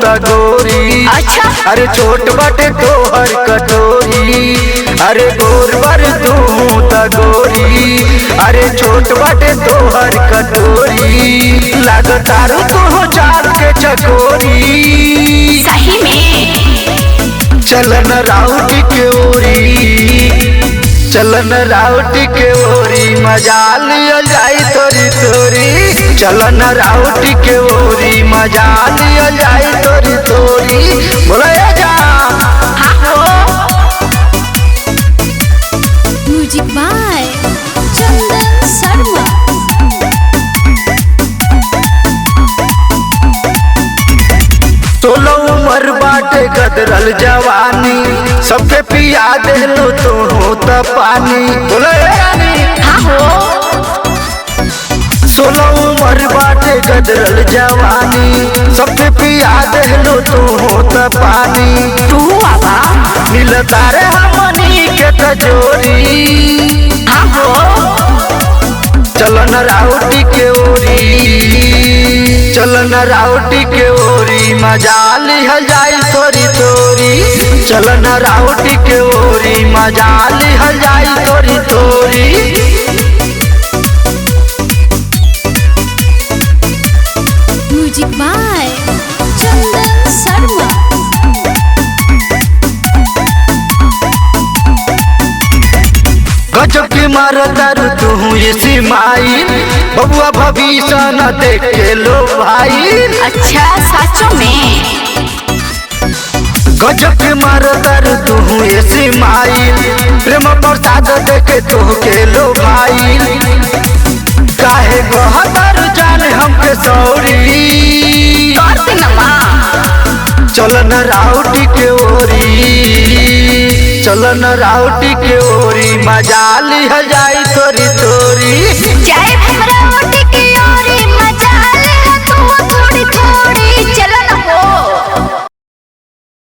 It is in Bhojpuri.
त गोरी। अच्छा अरे छोट बाटे तोहर कटोरी, अरे गोरबर तू त गोरी। अरे छोट बाटे तोहर कटोरी, लागतारू तू चार के चकोरी। सही में चलन राउट के ओरी, चलन राउट के ओरी, मजा लिया जाई तोरी तोरी। चलन राउट के ओरी, मजा लिया जाई तोरी तोरी। बोला जा म्यूजिक बाय चंदन शर्मा। सोलो उम्र बाटे गदरल जवानी, सबके पिया देलो तो होता पानी। बोला हाँ हो 16 उम्र बाटे गदरल जवानी, सबके पिया देलो तो होता पानी। तू आवा मिलता रे हमनी के तजोरी। हाँ हो चलन राउटी के ओरी, चलन राउटी के ओरी, मजा लिहल जाई तोरी तोरी। चलन राउटी के ओरी, मजा लिहल जाई तोरी तोरी। Music by Chandan Sharma. गजब की मारदार तू इसी माई, बबुआ भविष्य न देखे लो भाई। अच्छा सचो में गजब की मारदार तू इसी माई, प्रेम प्रसाद देखे तो के लो भाई। काहे कहतर जाने हमके सौरी, चलन राउटी के ओरी, चलन राउटी के ओरी, मजा लिहल जाई तोरी तो।